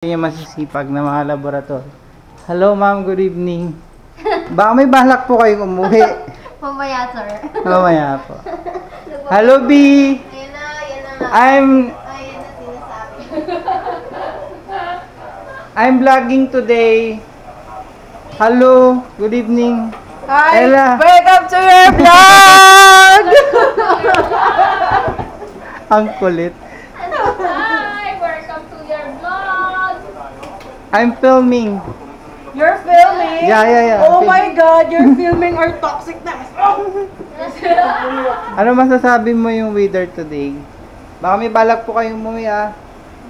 Yung masisipag na mga laboratory. Hello ma'am, good evening. Baka may balak po kayong umuwi. Mamaya, sir. Mamaya po. Hello B! Ayan na, ayan na. I'm Ayan na sinasabi. I'm vlogging today. Hello, good evening. Hi! Ella. Welcome to your vlog! Ang kulit. Hi! Welcome to your vlog! I'm filming. You're filming? Yeah. Oh my God, you're filming our toxic nest. Ano masasabi mo yung weather today? Baka may balak po kayong umuwi ah.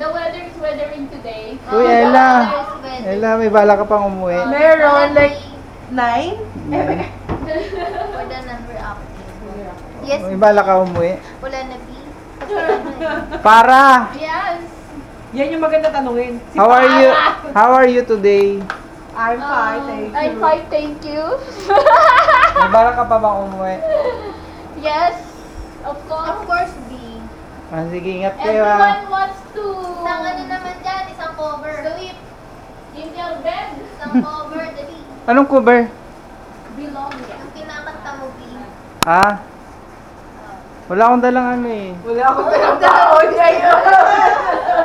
The weather is weathering today. Uy, Ella. Ella, may balak ka pang umuwi. Meron like 9? For the number up. Yes, May balak ka umuwi. wala na B. Para! Yes! Yan yung maganda tanungin. Si How are Para. you? How are you today? I'm fine, thank you. I'm fine, thank you. May balak ka pa bang umuwi? Yes, of Of course. course, B. Ah, sige, ingat kayo ah. Everyone wants to Isang ano naman dyan, isang cover. Sweep. in their bed Isang cover, dali. Anong cover? belong here. Yung kinakanta mo, B. Ah? Wala akong dalang ano eh. Wala akong pinagdaon ngayon.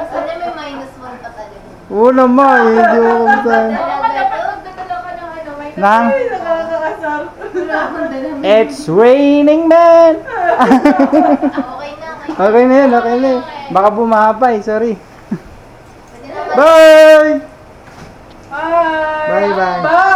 Sana may -1 pa talaga. Oo naman, hindi mo kumsan. Dapat magdadala ka ng ano, may Nang? Ay, nakakasar. Wala akong dala. It's raining man! Okay na, Okay na yun, okay na yun. Baka bumapay, sorry. Pwede naman. Bye! Bye! Bye-bye. Bye!